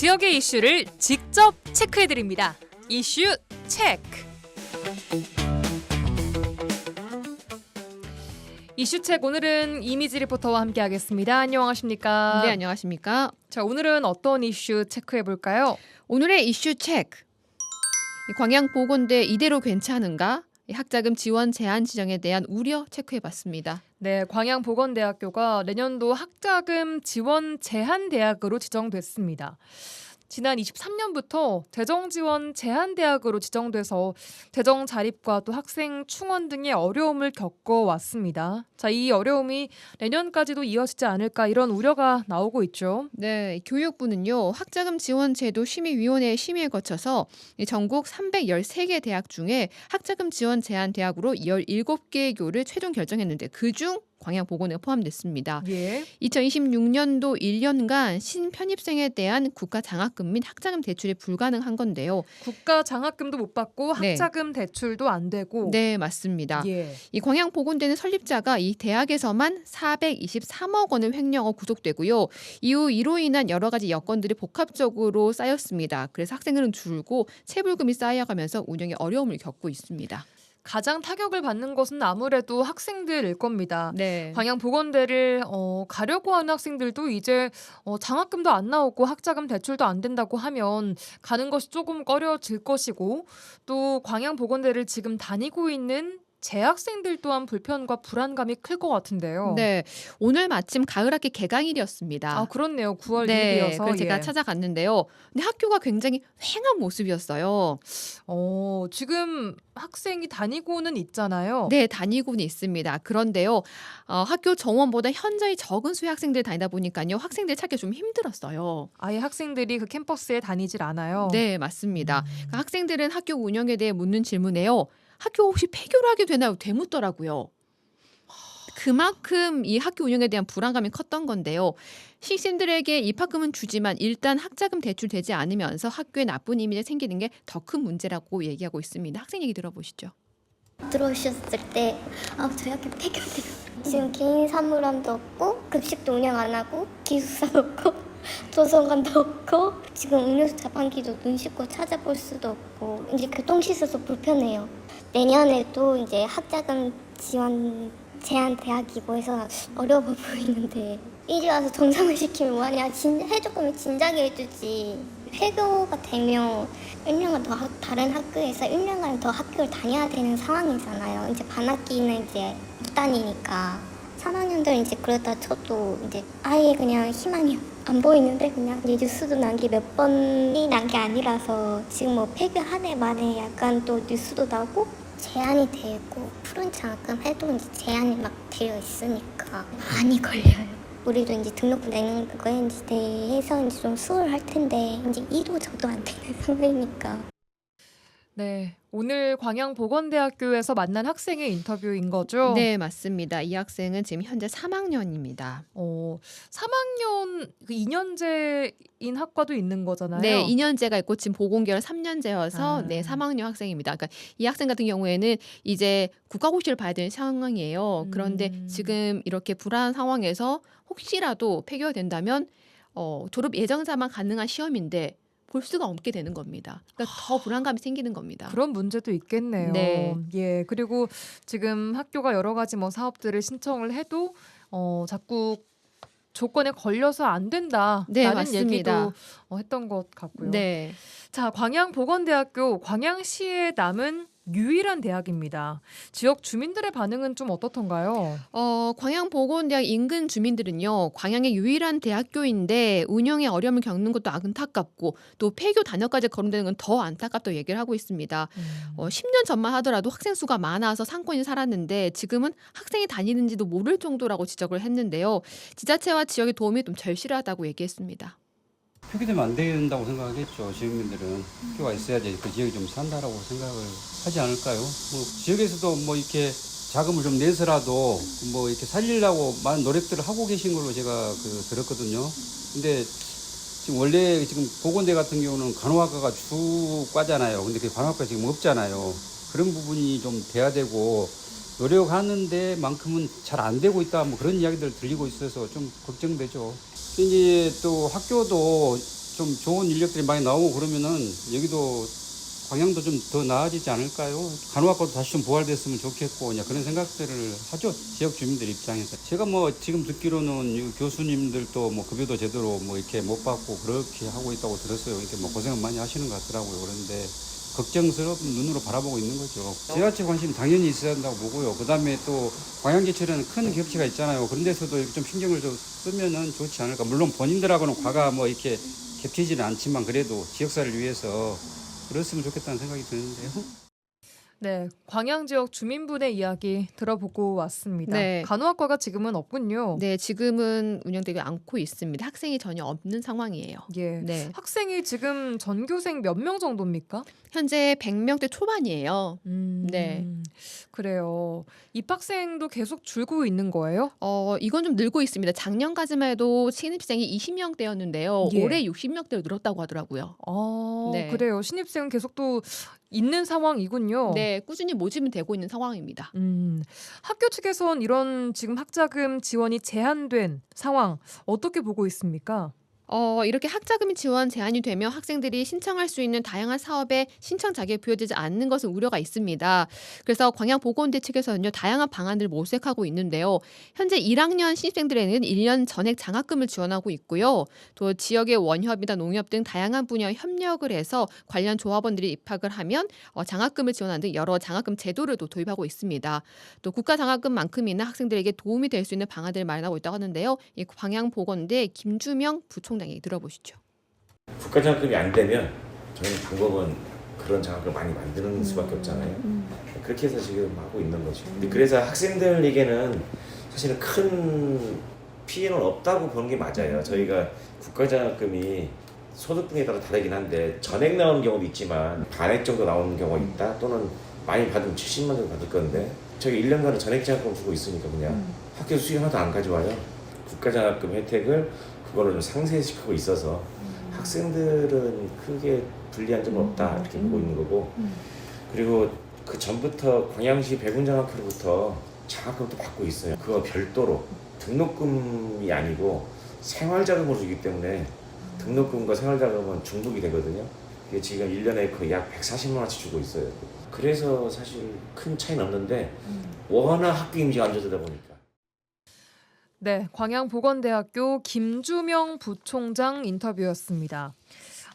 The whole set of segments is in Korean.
지역의 이슈를 직접 체크해드립니다. 이슈 체크. 이슈책 오늘은 이미지 리포터와 함께하겠습니다. 안녕하십니까? 네, 안녕하십니까? 자, 오늘은 어떤 이슈 체크해볼까요? 오늘의 이슈 체크. 광양보건대 이대로 괜찮은가? 학자금 지원 제한 지정에 대한 우려 체크해봤습니다. 네, 광양보건대학교가 내년도 학자금 지원 제한 대학으로 지정됐습니다. 지난 23년부터 재정 지원 제한 대학으로 지정돼서 재정 자립과 또 학생 충원 등의 어려움을 겪어왔습니다. 자, 이 어려움이 내년까지도 이어지지 않을까 이런 우려가 나오고 있죠. 네, 교육부는요. 학자금 지원 제도 심의위원회 심의를 거쳐서 전국 313개 대학 중에 학자금 지원 제한 대학으로 17개 교를 최종 결정했는데 그중 광양보건에 포함됐습니다. 예. 2026년도 1년간 신편입생에 대한 국가 장학금 및 학자금 대출이 불가능한 건데요. 국가 장학금도 못 받고 네. 학자금 대출도 안 되고. 네, 맞습니다. 예. 이 광양보건대는 설립자가 이 대학에서만 423억 원을 횡령하고 구속되고요. 이후 이로 인한 여러 가지 여건들이 복합적으로 쌓였습니다. 그래서 학생들은 줄고 체불금이 쌓여가면서 운영에 어려움을 겪고 있습니다. 가장 타격을 받는 것은 아무래도 학생들일 겁니다. 네. 광양보건대를 가려고 하는 학생들도 이제 장학금도 안 나오고 학자금 대출도 안 된다고 하면 가는 것이 조금 꺼려질 것이고 또 광양보건대를 지금 다니고 있는 재학생들 또한 불편과 불안감이 클 것 같은데요. 네, 오늘 마침 가을학기 개강일이었습니다. 아, 그렇네요. 9월 네, 1일이어서. 그래서 제가 찾아갔는데요. 근데 학교가 굉장히 휑한 모습이었어요. 지금 학생이 다니고는 있잖아요. 네, 다니고는 있습니다. 그런데요, 학교 정원보다 현저히 적은 수의 학생들 다니다 보니까요, 학생들 찾기 좀 힘들었어요. 아예 학생들이 그 캠퍼스에 다니질 않아요. 네, 맞습니다. 그러니까 학생들은 학교 운영에 대해 묻는 질문에요. 학교 혹시 폐교를 하게 되나요? 되묻더라고요. 그만큼 이 학교 운영에 대한 불안감이 컸던 건데요. 신생들에게 입학금은 주지만 일단 학자금 대출되지 않으면서 학교에 나쁜 이미지가 생기는 게 더 큰 문제라고 얘기하고 있습니다. 학생 얘기 들어보시죠. 들어오셨을 때 저희 학교 폐교돼요. 지금 개인 사물함도 없고 급식도 운영 안 하고 기숙사도 없고 도서관도 없고 지금 음료수 자판기도 눈 씻고 찾아볼 수도 없고 이제 교통시설도 불편해요. 내년에도 이제 학자금 지원 제한 대학이고 해서 어려워 보이는데 이리 와서 정상을 시키면 뭐하냐. 해줄 거면 진작에 해주지. 폐교가 되면 1년간 더 다른 학교에서 1년간 더 학교를 다녀야 되는 상황이잖아요. 이제 반학기는 이제 못 다니니까 3학년들 이제 그러다 저도 이제 아예 그냥 희망이 안 보이는데 그냥 이제 뉴스도 난 게 몇 번이 난 게 아니라서 지금 뭐 폐교 한 해 만에 약간 또 뉴스도 나고 제한이 되고 푸른 장학금 해도 이제 제한이 막 되어 있으니까 많이 걸려요. 우리도 이제 등록금 내는 거에 대해서 이제 좀 수월할 텐데 이제 이도 저도 안 되는 상황이니까. 네, 오늘 광양보건대학교에서 만난 학생의 인터뷰인 거죠? 네, 맞습니다. 이 학생은 지금 현재 3학년입니다. 3학년 2년제인 학과도 있는 거잖아요. 네, 2년제가 있고 지금 보건계열 3년제여서 네, 3학년 학생입니다. 그러니까 이 학생 같은 경우에는 이제 국가고시를 봐야 되는 상황이에요. 그런데 지금 이렇게 불안한 상황에서 혹시라도 폐교가 된다면 졸업 예정자만 가능한 시험인데 볼 수가 없게 되는 겁니다. 그러니까 더 불안감이 생기는 겁니다. 그런 문제도 있겠네요. 네. 예, 그리고 지금 학교가 여러 가지 뭐 사업들을 신청을 해도 자꾸 조건에 걸려서 안 된다라는 네, 맞습니다. 얘기도 했던 것 같고요. 네. 자, 광양보건대학교 광양시에 남은 유일한 대학입니다. 지역 주민들의 반응은 좀 어떻던가요? 광양보건대학 인근 주민들은요, 광양의 유일한 대학교인데 운영에 어려움을 겪는 것도 안타깝고 또 폐교 단역까지 거론되는 건 더 안타깝다고 얘기를 하고 있습니다. 10년 전만 하더라도 학생 수가 많아서 상권이 살았는데 지금은 학생이 다니는지도 모를 정도라고 지적을 했는데요. 지자체와 지역의 도움이 좀 절실하다고 얘기했습니다. 폐교되면 안 된다고 생각하겠죠. 지역민들은 학교가 있어야지 그 지역이 좀 산다라고 생각을 하지 않을까요? 뭐 지역에서도 뭐 이렇게 자금을 좀 내서라도 뭐 이렇게 살리려고 많은 노력들을 하고 계신 걸로 제가 들었거든요. 근데 지금 원래 지금 보건대 같은 경우는 간호학과가 주과잖아요. 근데 그 간호학과 지금 없잖아요. 그런 부분이 좀 돼야 되고 노력하는 데만큼은 잘 안 되고 있다. 뭐 그런 이야기들 들리고 있어서 좀 걱정되죠. 이제 또 학교도 좀 좋은 인력들이 많이 나오고 그러면은 여기도 광양도 좀 더 나아지지 않을까요? 간호학과도 다시 좀 부활됐으면 좋겠고 그냥 그런 생각들을 하죠. 지역 주민들 입장에서. 제가 뭐 지금 듣기로는 이 교수님들도 뭐 급여도 제대로 뭐 이렇게 못 받고 그렇게 하고 있다고 들었어요. 이렇게 뭐 고생을 많이 하시는 것 같더라고요. 그런데 걱정스러운 눈으로 바라보고 있는 거죠. 지자체 관심 당연히 있어야 한다고 보고요. 그다음에 또 광양제철에는 큰 격차가 있잖아요. 그런 데서도 이렇게 좀 신경을 좀 쓰면은 좋지 않을까. 물론 본인들하고는 과가 뭐 이렇게 겹치지는 않지만 그래도 지역사를 위해서 그랬으면 좋겠다는 생각이 드는데요. 네, 광양 지역 주민분의 이야기 들어보고 왔습니다. 네. 간호학과가 지금은 없군요. 네, 지금은 운영되지 않고 있습니다. 학생이 전혀 없는 상황이에요. 예. 네. 학생이 지금 전교생 몇 명 정도입니까? 현재 100명대 초반이에요. 네. 그래요. 입학생도 계속 줄고 있는 거예요? 이건 좀 늘고 있습니다. 작년까지만 해도 신입생이 20명대였는데요. 예. 올해 60명대로 늘었다고 하더라고요. 네. 그래요. 신입생은 계속 또 있는 상황이군요. 네, 꾸준히 모집은 되고 있는 상황입니다. 학교 측에선 이런 지금 학자금 지원이 제한된 상황 어떻게 보고 있습니까? 이렇게 학자금 지원 제한이 되면 학생들이 신청할 수 있는 다양한 사업에 신청 자격이 부여되지 않는 것은 우려가 있습니다. 그래서 광양보건대 측에서는요, 다양한 방안들을 모색하고 있는데요. 현재 1학년 신입생들에는 1년 전액 장학금을 지원하고 있고요. 또 지역의 원협이나 농협 등 다양한 분야 협력을 해서 관련 조합원들이 입학을 하면 장학금을 지원하는 등 여러 장학금 제도를 또 도입하고 있습니다. 또 국가 장학금만큼이나 학생들에게 도움이 될 수 있는 방안들을 마련하고 있다고 하는데요. 이 광양보건대 김주명 부총장 얘기 들어보시죠. 국가 장학금이 안 되면 저희는 방법은 그런 장학금을 많이 만드는 수밖에 없잖아요. 그렇게 해서 지금 하고 있는 거죠. 근데 그래서 학생들에게는 사실은 큰 피해는 없다고 보는 게 맞아요. 저희가 국가 장학금이 소득분에 따라 다르긴 한데 전액 나오는 경우도 있지만 반액 정도 나오는 경우가 있다. 또는 많이 받으면 70만 정도 받을 건데 저희 1년간은 전액 장학금 주고 있으니까 그냥 학교 수익 하나도 안 가져와요. 국가 장학금 혜택을 그거를 좀 상쇄시키고 있어서 학생들은 크게 불리한 점은 없다 이렇게 보고 있는 거고 그리고 그 전부터 광양시 백운장학회로부터 장학금도 받고 있어요. 그거 별도로 등록금이 아니고 생활자금으로 주기 때문에 등록금과 생활자금은 중복이 되거든요. 이게 지금 1년에 거의 약 140만 원씩 주고 있어요. 그래서 사실 큰 차이는 없는데 워낙 학교 임시가 안 좋다 보니까 네, 광양보건대학교 김주명 부총장 인터뷰였습니다.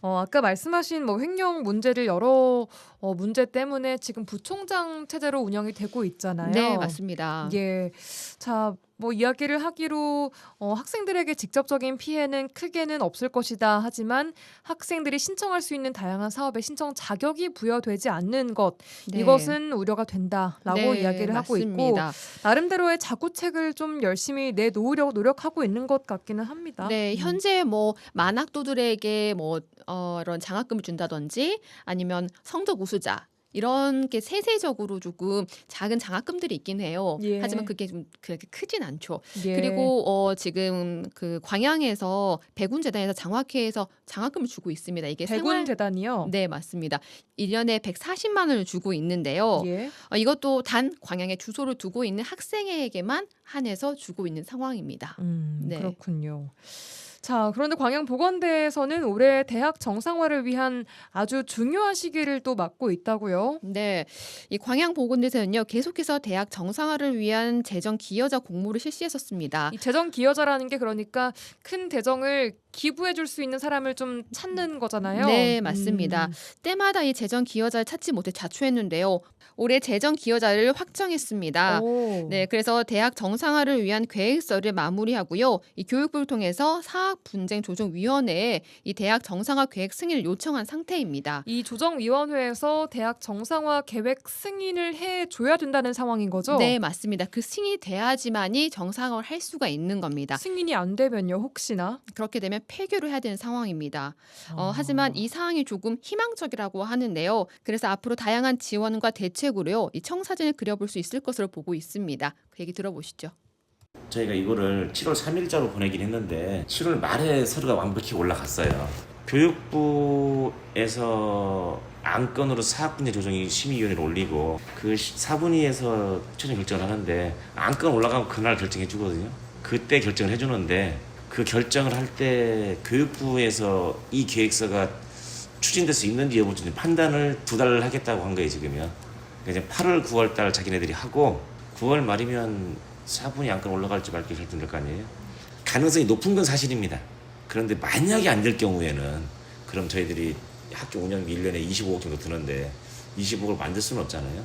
아까 말씀하신 뭐 횡령 문제를 여러 문제 때문에 지금 부총장 체제로 운영이 되고 있잖아요. 네, 맞습니다. 예, 자, 뭐 이야기를 하기로 학생들에게 직접적인 피해는 크게는 없을 것이다. 하지만 학생들이 신청할 수 있는 다양한 사업에 신청 자격이 부여되지 않는 것 네. 이것은 우려가 된다라고 네, 이야기를 하고 있고 맞습니다. 나름대로의 자구책을 좀 열심히 내놓으려고 노력하고 있는 것 같기는 합니다. 네, 현재 뭐 만학도들에게 뭐 이런 장학금을 준다든지 아니면 성적 우수자 이런 게 세세적으로 조금 작은 장학금들이 있긴 해요. 예. 하지만 그게 좀 그렇게 크진 않죠. 예. 그리고 지금 그 광양에서 백운재단에서 장학회에서 장학금을 주고 있습니다. 이게 백운재단이요. 네, 맞습니다. 1년에 140만 원을 주고 있는데요. 예. 이것도 단 광양에 주소를 두고 있는 학생에게만 한해서 주고 있는 상황입니다. 네. 그렇군요. 자, 그런데 광양보건대에서는 올해 대학 정상화를 위한 아주 중요한 시기를 또 맞고 있다고요. 네, 이 광양보건대에서는요 계속해서 대학 정상화를 위한 재정 기여자 공모를 실시했었습니다. 이 재정 기여자라는 게 그러니까 큰 대정을 기부해 줄 수 있는 사람을 좀 찾는 거잖아요. 네, 맞습니다. 때마다 이 재정 기여자를 찾지 못해 자초했는데요. 올해 재정 기여자를 확정했습니다. 오. 네, 그래서 대학 정상화를 위한 계획서를 마무리하고요. 이 교육부를 통해서 사학분쟁조정위원회에 이 대학 정상화 계획 승인을 요청한 상태입니다. 이 조정위원회에서 대학 정상화 계획 승인을 해줘야 된다는 상황인 거죠? 네, 맞습니다. 그 승인이 돼야지만이 정상화를 할 수가 있는 겁니다. 승인이 안 되면요, 혹시나? 그렇게 되면 폐교를 해야 되는 상황입니다. 아. 하지만 이 상황이 조금 희망적이라고 하는데요. 그래서 앞으로 다양한 지원과 대책으로요, 이 청사진을 그려볼 수 있을 것으로 보고 있습니다. 그 얘기 들어보시죠. 저희가 이거를 7월 3일자로 보내긴 했는데 7월 말에 서류가 완벽히 올라갔어요. 교육부에서 안건으로 사학분야조정위 심의위원회를 올리고 그 사분위에서 최종 결정을 하는데 안건 올라가면 그날 결정해 주거든요. 그때 결정을 해주는데 그 결정을 할 때 교육부에서 이 계획서가 추진될 수 있는지 여부를 좀 판단을 2달을 하겠다고 한 거예요 지금요. 이제 8월, 9월 달 자기네들이 하고 9월 말이면 사분이 안건 올라갈지 말지 결정될 거 아니에요. 가능성이 높은 건 사실입니다. 그런데 만약에 안 될 경우에는 그럼 저희들이 학교 운영비 1년에 25억 정도 드는데 25억을 만들 수는 없잖아요.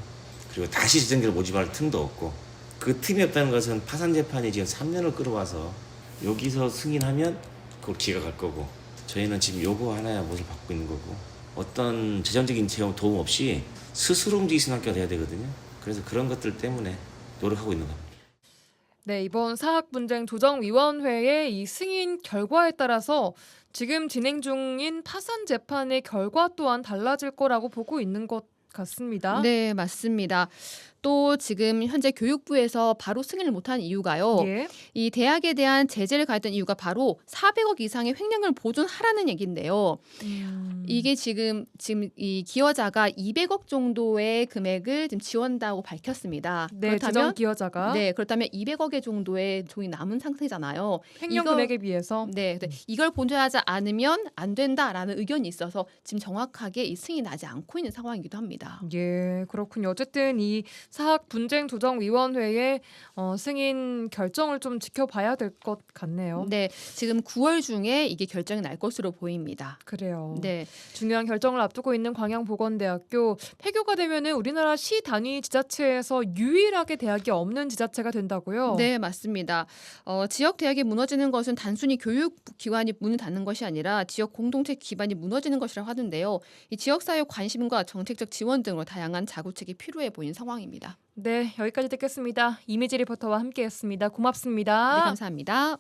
그리고 다시 재정기를 모집할 틈도 없고 그 틈이 없다는 것은 파산 재판이 지금 3년을 끌어와서 여기서 승인하면 그걸 기각할 거고 저희는 지금 요거 하나야 몫을 받고 있는 거고 어떤 재정적인 도움 없이 스스로 움직이시는 학교가 돼야 되거든요. 그래서 그런 것들 때문에 노력하고 있는 겁니다. 네, 이번 사학분쟁조정위원회의 이 승인 결과에 따라서 지금 진행 중인 파산 재판의 결과 또한 달라질 거라고 보고 있는 것 같습니다. 네, 맞습니다. 또 지금 현재 교육부에서 바로 승인을 못한 이유가요. 예. 이 대학에 대한 제재를 가했던 이유가 바로 400억 이상의 횡령을 보존하라는 얘기인데요. 이게 지금 이 기여자가 200억 정도의 금액을 지금 지원한다고 밝혔습니다. 네, 지정 기여자가 네, 그렇다면 200억의 정도의 돈이 남은 상태잖아요. 횡령 금액에 비해서 네, 이걸 보존하지 않으면 안 된다라는 의견이 있어서 지금 정확하게 이 승인이 나지 않고 있는 상황이기도 합니다. 예, 그렇군요. 어쨌든 이 사학분쟁조정위원회의 승인 결정을 좀 지켜봐야 될 것 같네요. 네, 지금 9월 중에 이게 결정이 날 것으로 보입니다. 그래요. 네, 중요한 결정을 앞두고 있는 광양보건대학교 폐교가 되면은 우리나라 시 단위 지자체에서 유일하게 대학이 없는 지자체가 된다고요? 네, 맞습니다. 지역 대학이 무너지는 것은 단순히 교육 기관이 문을 닫는 것이 아니라 지역 공동체 기반이 무너지는 것이라고 하는데요. 이 지역 사회 관심과 정책적 지원 등으로 다양한 자구책이 필요해 보이는 상황입니다. 네, 여기까지 듣겠습니다. 이미지 리포터와 함께했습니다. 고맙습니다. 네, 감사합니다.